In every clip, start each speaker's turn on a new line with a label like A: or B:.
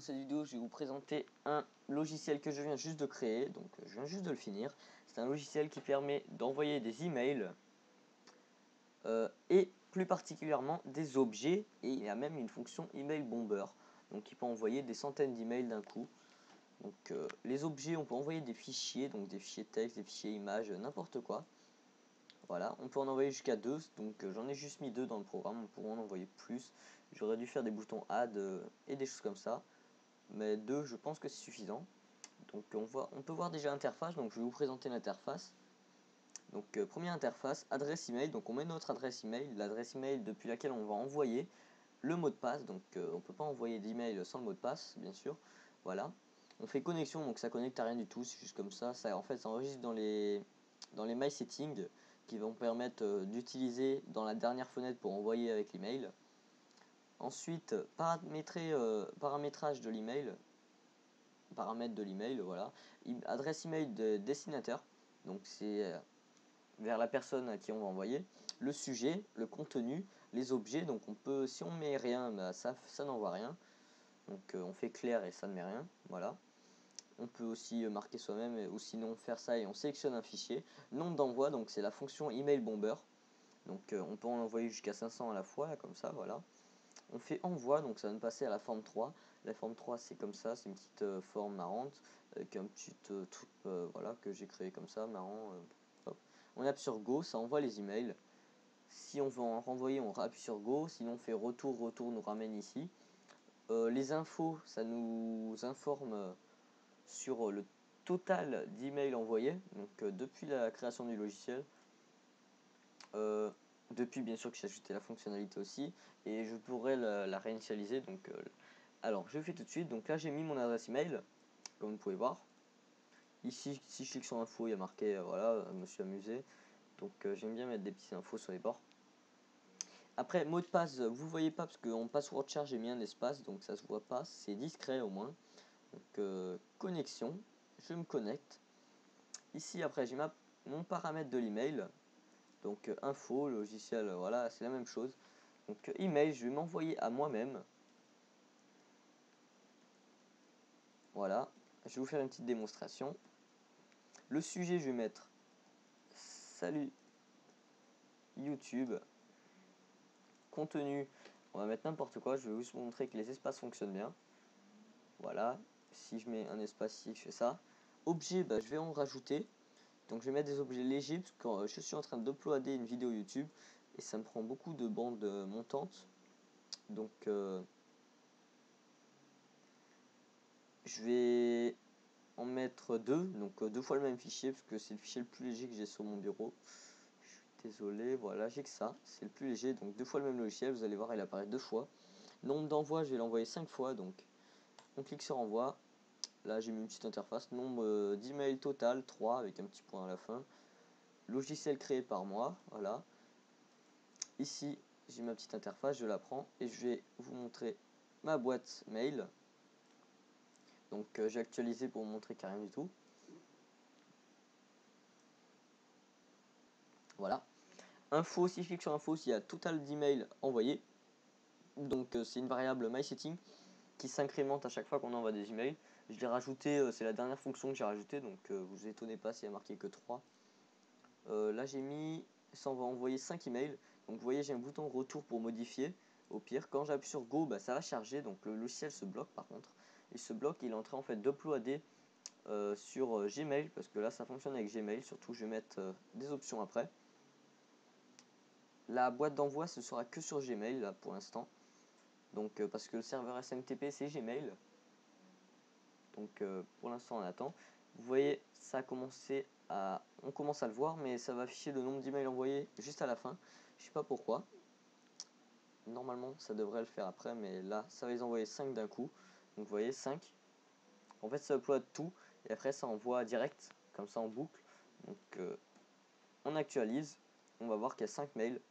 A: cette vidéo, je vais vous présenter un logiciel que je viens juste de créer, donc je viens juste de le finir. C'est un logiciel qui permet d'envoyer des emails et plus particulièrement des objets, et il a même une fonction email bomber, donc il peut envoyer des centaines d'emails d'un coup. Donc les objets, on peut envoyer des fichiers, donc des fichiers texte, des fichiers images, n'importe quoi. Voilà, on peut en envoyer jusqu'à 2, donc j'en ai juste mis 2 dans le programme, on pourrait en envoyer plus. J'aurais dû faire des boutons add et des choses comme ça, mais 2 je pense que c'est suffisant. Donc on peut voir déjà l'interface, donc je vais vous présenter l'interface. Donc première interface, adresse email, donc on met notre adresse email, l'adresse email depuis laquelle on va envoyer le mot de passe, donc on peut pas envoyer d'email sans le mot de passe, bien sûr. Voilà, on fait connexion, donc ça connecte à rien du tout, c'est juste comme ça, en fait ça enregistre dans les My Settings, qui vont permettre d'utiliser dans la dernière fenêtre pour envoyer avec l'email. Ensuite, paramétrage de l'email, paramètres de l'email, voilà. Adresse email de destinataire, donc c'est vers la personne à qui on va envoyer. Le sujet, le contenu, les objets, donc on peut, si on met rien, bah ça n'envoie rien. Donc on fait clair et ça ne met rien, voilà. On peut aussi marquer soi-même ou sinon faire ça et on sélectionne un fichier. Nombre d'envoi, donc c'est la fonction email bomber. Donc on peut en envoyer jusqu'à 500 à la fois, là, comme ça, voilà. On fait envoi, donc ça va me passer à la forme 3. La forme 3 c'est comme ça, c'est une petite forme marrante, avec un petit truc voilà, que j'ai créé comme ça, marrant. Hop. On appuie sur Go, ça envoie les emails. Si on veut en renvoyer, on appuie sur Go, sinon on fait retour, nous ramène ici. Les infos, ça nous informe sur le total d'emails envoyés, donc depuis la création du logiciel. Depuis bien sûr que j'ai ajouté la fonctionnalité aussi, et je pourrais la réinitialiser. Donc alors je fais tout de suite. Donc là j'ai mis mon adresse email, comme vous pouvez voir ici. Si je clique sur info, il y a marqué voilà, je me suis amusé. Donc j'aime bien mettre des petites infos sur les bords. Après, mot de passe, vous voyez pas parce qu'en password char j'ai mis un espace, donc ça se voit pas, c'est discret au moins. Donc connexion, je me connecte ici. Après j'ai mon paramètre de l'email, donc info, logiciel, voilà, c'est la même chose. Donc email, je vais m'envoyer à moi-même. Voilà, je vais vous faire une petite démonstration. Le sujet, je vais mettre salut YouTube. Contenu, on va mettre n'importe quoi, je vais juste vous montrer que les espaces fonctionnent bien. Voilà, si je mets un espace ici, je fais ça. Objet, bah, je vais en rajouter. Donc je vais mettre des objets légers parce que je suis en train d'uploader une vidéo YouTube et ça me prend beaucoup de bandes montantes. Donc je vais en mettre 2, donc 2 fois le même fichier parce que c'est le fichier le plus léger que j'ai sur mon bureau. Je suis désolé, voilà, j'ai que ça, c'est le plus léger, donc 2 fois le même logiciel, vous allez voir, il apparaît 2 fois. Nombre d'envois, je vais l'envoyer 5 fois, donc on clique sur envoi. Là j'ai mis une petite interface. Nombre d'emails total 3 avec un petit point à la fin. Logiciel créé par moi, voilà. Ici j'ai ma petite interface, je la prends et je vais vous montrer ma boîte mail. Donc j'ai actualisé pour vous montrer qu'il n'y a rien du tout. Voilà. Info, si je clique sur info, s'il y a total d'emails envoyés. Donc c'est une variable mySetting qui s'incrémente à chaque fois qu'on envoie des emails. Je l'ai rajouté, c'est la dernière fonction que j'ai rajoutée, donc vous étonnez pas s'il y a marqué que 3. Là j'ai mis, ça on va envoyer 5 emails. Donc vous voyez, j'ai un bouton retour pour modifier. Au pire, quand j'appuie sur Go, bah, ça va charger, donc le logiciel se bloque par contre. Il se bloque, il est en train en fait d'uploader sur Gmail, parce que là ça fonctionne avec Gmail. Surtout je vais mettre des options après. La boîte d'envoi ce sera que sur Gmail là pour l'instant. Donc parce que le serveur SMTP c'est Gmail. Donc pour l'instant on attend. Vous voyez, ça a commencé à, on commence à le voir, mais ça va afficher le nombre d'emails envoyés juste à la fin. Je sais pas pourquoi. Normalement ça devrait le faire après, mais là ça va les envoyer 5 d'un coup. Donc vous voyez 5. En fait ça upload tout et après ça envoie direct, comme ça en boucle. Donc on actualise, on va voir qu'il y a 5 mails.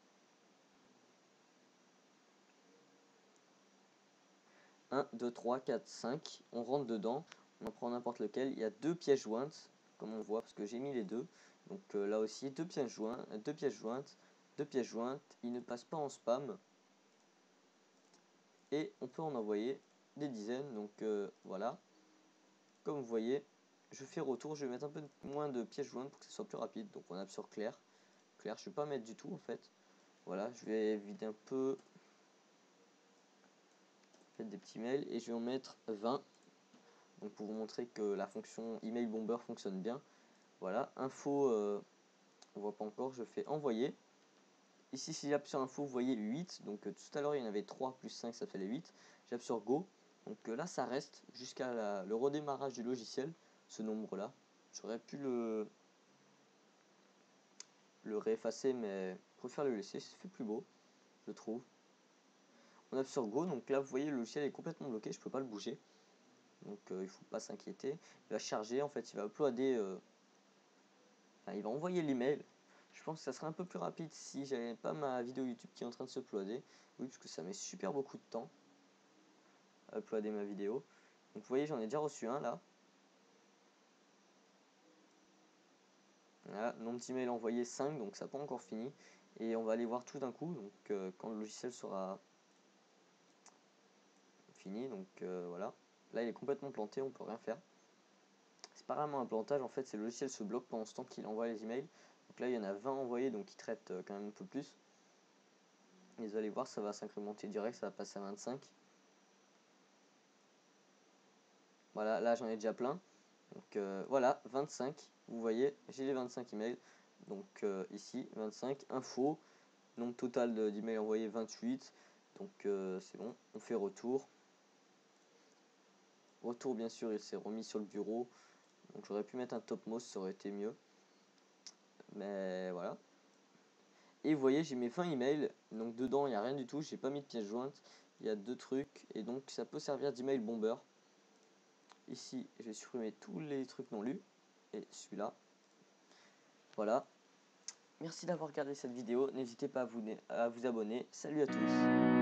A: 1, 2, 3, 4, 5. On rentre dedans, on en prend n'importe lequel. Il y a 2 pièces jointes, comme on voit, parce que j'ai mis les deux. Donc là aussi, 2 pièces jointes, 2 pièces jointes, 2 pièces jointes. Il ne passe pas en spam. Et on peut en envoyer des dizaines. Donc voilà, comme vous voyez, je fais retour. Je vais mettre un peu moins de pièces jointes pour que ce soit plus rapide. Donc on appuie sur clair. Clair, je vais pas mettre du tout en fait. Voilà, je vais vider un peu, mettre des petits mails et je vais en mettre 20. Donc pour vous montrer que la fonction email bomber fonctionne bien. Voilà, info, on voit pas encore, je fais envoyer. Ici, si j'appuie sur info, vous voyez 8. Donc tout à l'heure, il y en avait 3 plus 5, ça fait les 8. J'appuie sur go. Donc là, ça reste jusqu'à le redémarrage du logiciel, ce nombre-là. J'aurais pu le réeffacer, mais je préfère le laisser, ça fait plus beau, je trouve. On appuie sur go, donc là, vous voyez, le logiciel est complètement bloqué, je peux pas le bouger. Donc il ne faut pas s'inquiéter. Il va charger, en fait, il va uploader, il va envoyer l'email. Je pense que ça serait un peu plus rapide si j'avais pas ma vidéo YouTube qui est en train de se uploader. Oui, parce que ça met super beaucoup de temps à uploader ma vidéo. Donc vous voyez, j'en ai déjà reçu un là. Voilà, nombre d'emails envoyés 5, donc ça n'a pas encore fini. Et on va aller voir tout d'un coup, donc quand le logiciel sera fini. Donc voilà. Là, il est complètement planté, on peut rien faire. C'est pas vraiment un plantage, en fait, c'est le logiciel se bloque pendant ce temps qu'il envoie les emails. Donc là, il y en a 20 envoyés, donc il traite quand même un peu plus. Et vous allez voir, ça va s'incrémenter direct, ça va passer à 25. Voilà, là j'en ai déjà plein. Donc voilà, 25. Vous voyez, j'ai les 25 emails. Donc ici, 25. Info, nombre total d'emails envoyés 28. Donc c'est bon, on fait retour. Retour, bien sûr, il s'est remis sur le bureau. Donc j'aurais pu mettre un topmost, ça aurait été mieux. Mais voilà. Et vous voyez, j'ai mes 20 emails. Donc dedans, il n'y a rien du tout. J'ai pas mis de pièces jointes. Il y a 2 trucs. Et donc ça peut servir d'email bomber. Ici, je vais supprimer tous les trucs non lus. Et celui-là. Voilà. Merci d'avoir regardé cette vidéo. N'hésitez pas à vous abonner. Salut à tous.